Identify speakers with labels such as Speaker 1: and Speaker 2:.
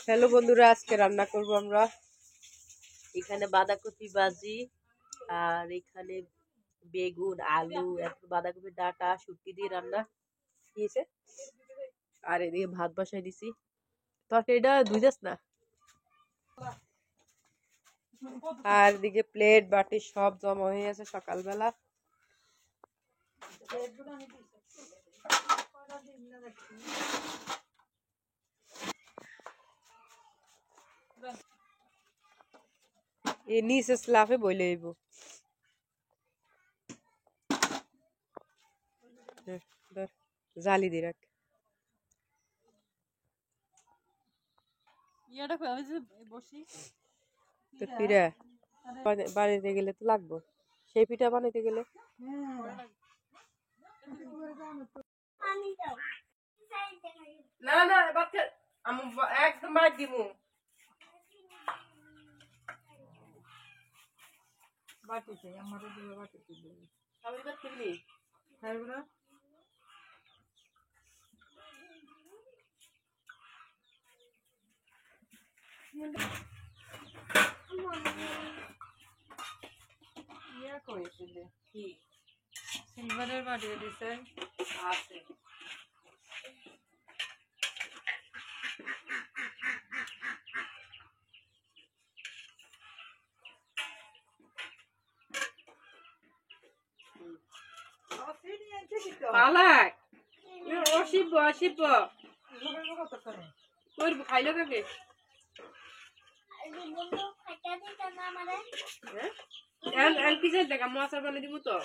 Speaker 1: Hello বন্ধুরা, আজকে রান্না করব আমরা। এখানে বাঁধাকপি ভাজি, আর এখানে বেগুন, আলু, বাঁধাকপির ডাঁটা, শুটকি দিয়ে রান্না দিয়েছে। আর এদিকে ভাত বসাই দিছি। তরকারিটা ধুই যাস না। আর এদিকে প্লেট বাটি সব জমা হয়ে আছে সকালবেলা। এই নিচে স্লাফে বইলে হইব। জালি দিয়ে রাখ। তো পিঠা বানাইতে গেলে তো লাগবো। সেই পিঠা বানাইতে গেলে না না বাচ্চা আমি একদম বাদ দিমু। বাটিতে আমারে দিবে, বাটিতে দিবে। আমি বাদ দিবি খাইব না। ইয়া কইছিলে কি সিলভারের বাটি দিছে আছে। পালাক অশিব অশিব করবো খাইলো কাকে এল এল পিছে দেখা মাছ বানিয়ে দিব তো।